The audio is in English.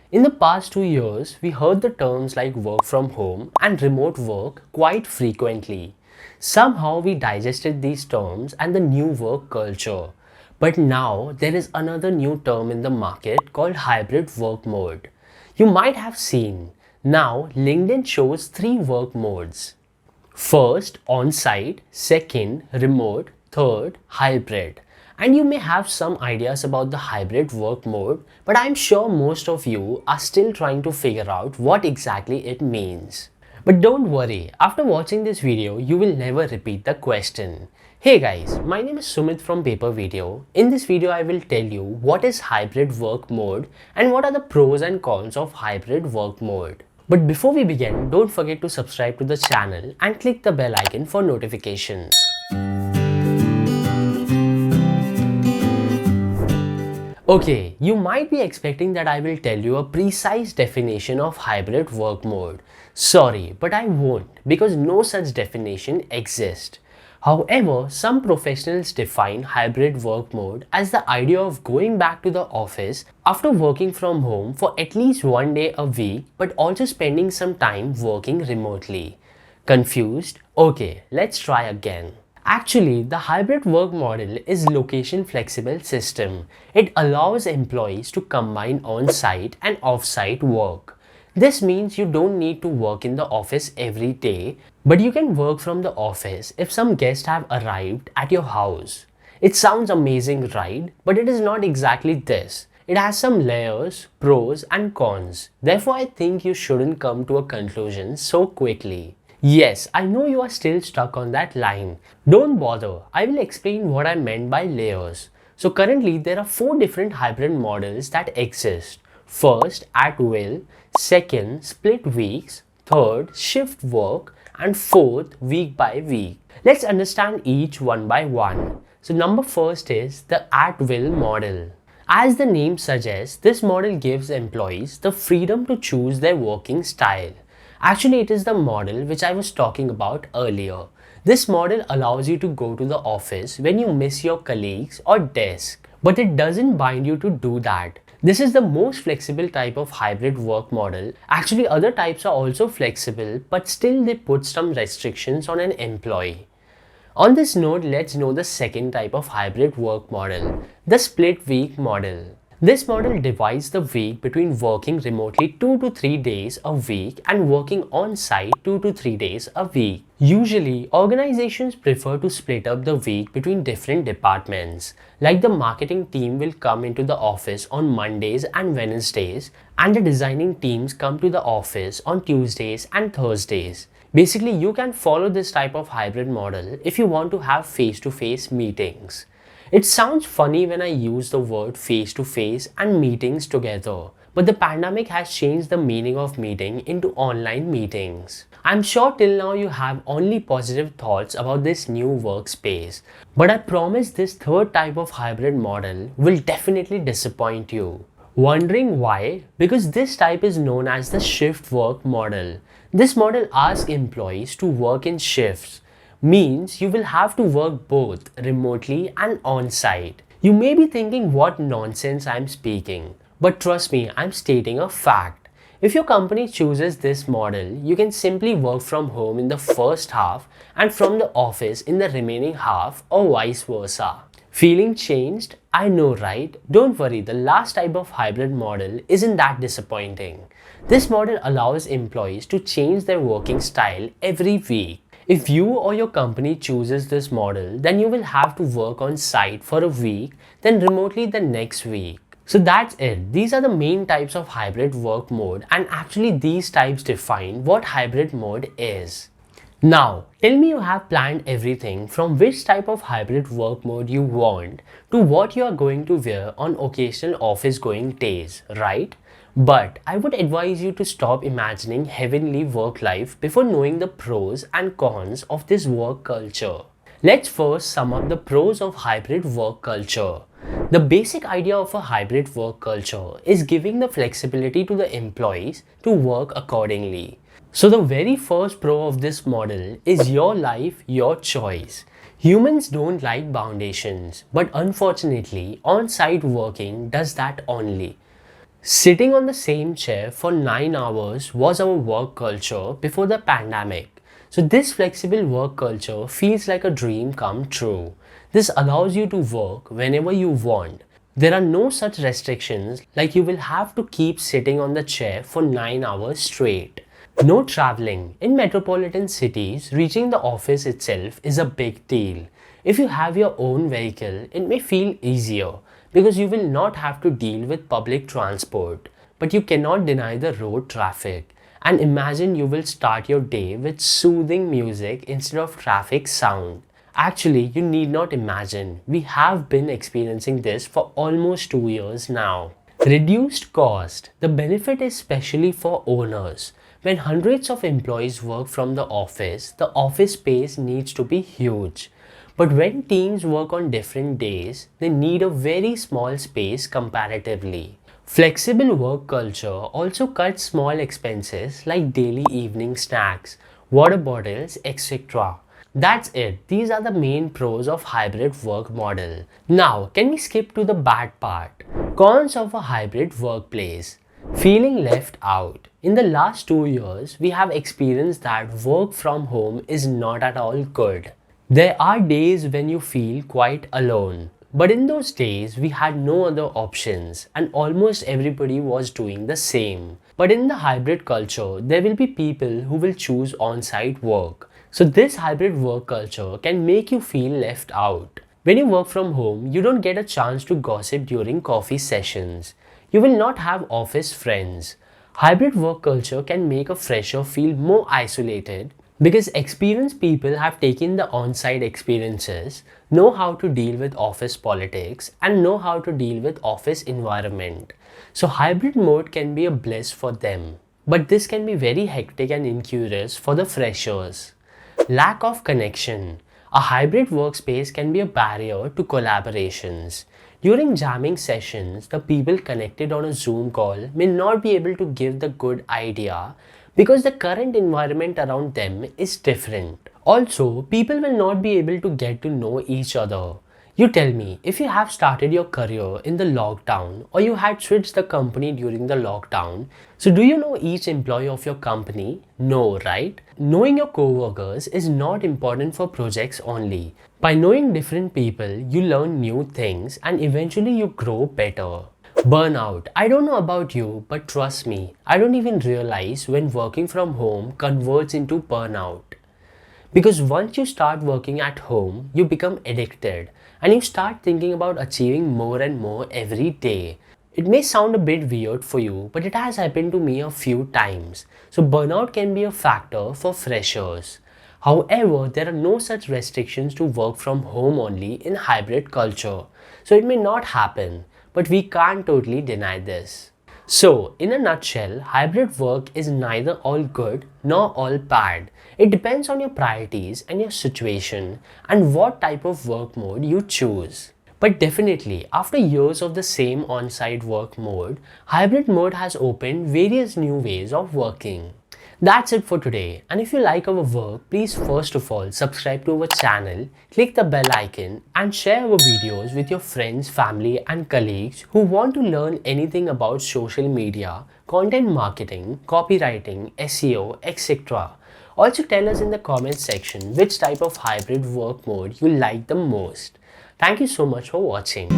In the past 2 years, we heard the terms like work from home and remote work quite frequently. Somehow we digested these terms and the new work culture. But now there is another new term in the market called hybrid work mode. You might have seen. Now LinkedIn shows three work modes. First, on-site, second, remote, third, hybrid. And you may have some ideas about the hybrid work mode, but I'm sure most of you are still trying to figure out what exactly it means. But don't worry, after watching this video, you will never repeat the question. Hey guys, my name is Sumit from PaperVideo. In this video, I will tell you what is hybrid work mode and what are the pros and cons of hybrid work mode. But before we begin, don't forget to subscribe to the channel and click the bell icon for notifications. Okay, you might be expecting that I will tell you a precise definition of hybrid work mode. Sorry, but I won't because no such definition exists. However, some professionals define hybrid work mode as the idea of going back to the office after working from home for at least one day a week, but also spending some time working remotely. Confused? Okay, let's try again. Actually, the hybrid work model is location flexible system. It allows employees to combine on-site and off-site work. This means you don't need to work in the office every day, but you can work from the office if some guests have arrived at your house. It sounds amazing, right? But it is not exactly this. It has some layers, pros and cons. Therefore, I think you shouldn't come to a conclusion so quickly. Yes, I know you are still stuck on that line. Don't bother, I will explain what I meant by layers. So currently there are 4 different hybrid models that exist. First, at will, second, split weeks, third, shift work, and fourth, week by week. Let's understand each one by one. So number first is the at will model. As the name suggests, this model gives employees the freedom to choose their working style. Actually, it is the model which I was talking about earlier. This model allows you to go to the office when you miss your colleagues or desk, but it doesn't bind you to do that. This is the most flexible type of hybrid work model. Actually, other types are also flexible, but still they put some restrictions on an employee. On this note, let's know the second type of hybrid work model, the split week model. This model divides the week between working remotely 2 to 3 days a week and working on-site 2 to 3 days a week. Usually, organizations prefer to split up the week between different departments. Like the marketing team will come into the office on Mondays and Wednesdays, and the designing teams come to the office on Tuesdays and Thursdays. Basically, you can follow this type of hybrid model if you want to have face-to-face meetings. It sounds funny when I use the word face-to-face and meetings together, but the pandemic has changed the meaning of meeting into online meetings. I'm sure till now you have only positive thoughts about this new workspace, but I promise this third type of hybrid model will definitely disappoint you. Wondering why? Because this type is known as the shift work model. This model asks employees to work in shifts. Means you will have to work both remotely and on-site. You may be thinking what nonsense I'm speaking, but trust me, I'm stating a fact. If your company chooses this model, you can simply work from home in the first half and from the office in the remaining half, or vice versa. Feeling changed? I know, right? Don't worry, the last type of hybrid model isn't that disappointing. This model allows employees to change their working style every week. If you or your company chooses this model, then you will have to work on site for a week, then remotely the next week. So that's it. These are the main types of hybrid work mode, and actually these types define what hybrid mode is. Now, tell me you have planned everything from which type of hybrid work mode you want to what you are going to wear on occasional office going days, right? But I would advise you to stop imagining heavenly work life before knowing the pros and cons of this work culture. Let's first sum up the pros of hybrid work culture. The basic idea of a hybrid work culture is giving the flexibility to the employees to work accordingly. So the very first pro of this model is your life, your choice. Humans don't like foundations, but unfortunately, on-site working does that only. Sitting on the same chair for 9 hours was our work culture before the pandemic. So this flexible work culture feels like a dream come true. This allows you to work whenever you want. There are no such restrictions like you will have to keep sitting on the chair for 9 hours straight. No traveling. In metropolitan cities, reaching the office itself is a big deal. If you have your own vehicle, it may feel easier because you will not have to deal with public transport. But you cannot deny the road traffic. And imagine you will start your day with soothing music instead of traffic sound. Actually, you need not imagine. We have been experiencing this for almost 2 years now. Reduced cost. The benefit is especially for owners. When hundreds of employees work from the office space needs to be huge. But when teams work on different days, they need a very small space comparatively. Flexible work culture also cuts small expenses like daily evening snacks, water bottles, etc. That's it. These are the main pros of hybrid work model. Now, can we skip to the bad part? Cons of a hybrid workplace. Feeling left out. In the last 2 years, we have experienced that work from home is not at all good. There are days when you feel quite alone. But in those days, we had no other options and almost everybody was doing the same. But in the hybrid culture, there will be people who will choose on-site work. So this hybrid work culture can make you feel left out. When you work from home, you don't get a chance to gossip during coffee sessions. You will not have office friends. Hybrid work culture can make a fresher feel more isolated because experienced people have taken the on-site experiences, know how to deal with office politics, and know how to deal with office environment. So hybrid mode can be a bliss for them. But this can be very hectic and incurious for the freshers. Lack of connection. A hybrid workspace can be a barrier to collaborations. During jamming sessions, the people connected on a Zoom call may not be able to give the good idea because the current environment around them is different. Also, people will not be able to get to know each other. You tell me, if you have started your career in the lockdown or you had switched the company during the lockdown, so do you know each employee of your company? No, right? Knowing your coworkers is not important for projects only. By knowing different people, you learn new things and eventually you grow better. Burnout. I don't know about you, but trust me, I don't even realize when working from home converts into burnout. Because once you start working at home, you become addicted and you start thinking about achieving more and more every day. It may sound a bit weird for you, but it has happened to me a few times. So burnout can be a factor for freshers. However, there are no such restrictions to work from home only in hybrid culture. So it may not happen, but we can't totally deny this. So, in a nutshell, hybrid work is neither all good nor all bad. It depends on your priorities and your situation and what type of work mode you choose. But definitely, after years of the same on-site work mode, hybrid mode has opened various new ways of working. That's it for today, and if you like our work, please first of all subscribe to our channel, click the bell icon and share our videos with your friends, family and colleagues who want to learn anything about social media, content marketing, copywriting, SEO, etc. Also tell us in the comments section which type of hybrid work mode you like the most. Thank you so much for watching.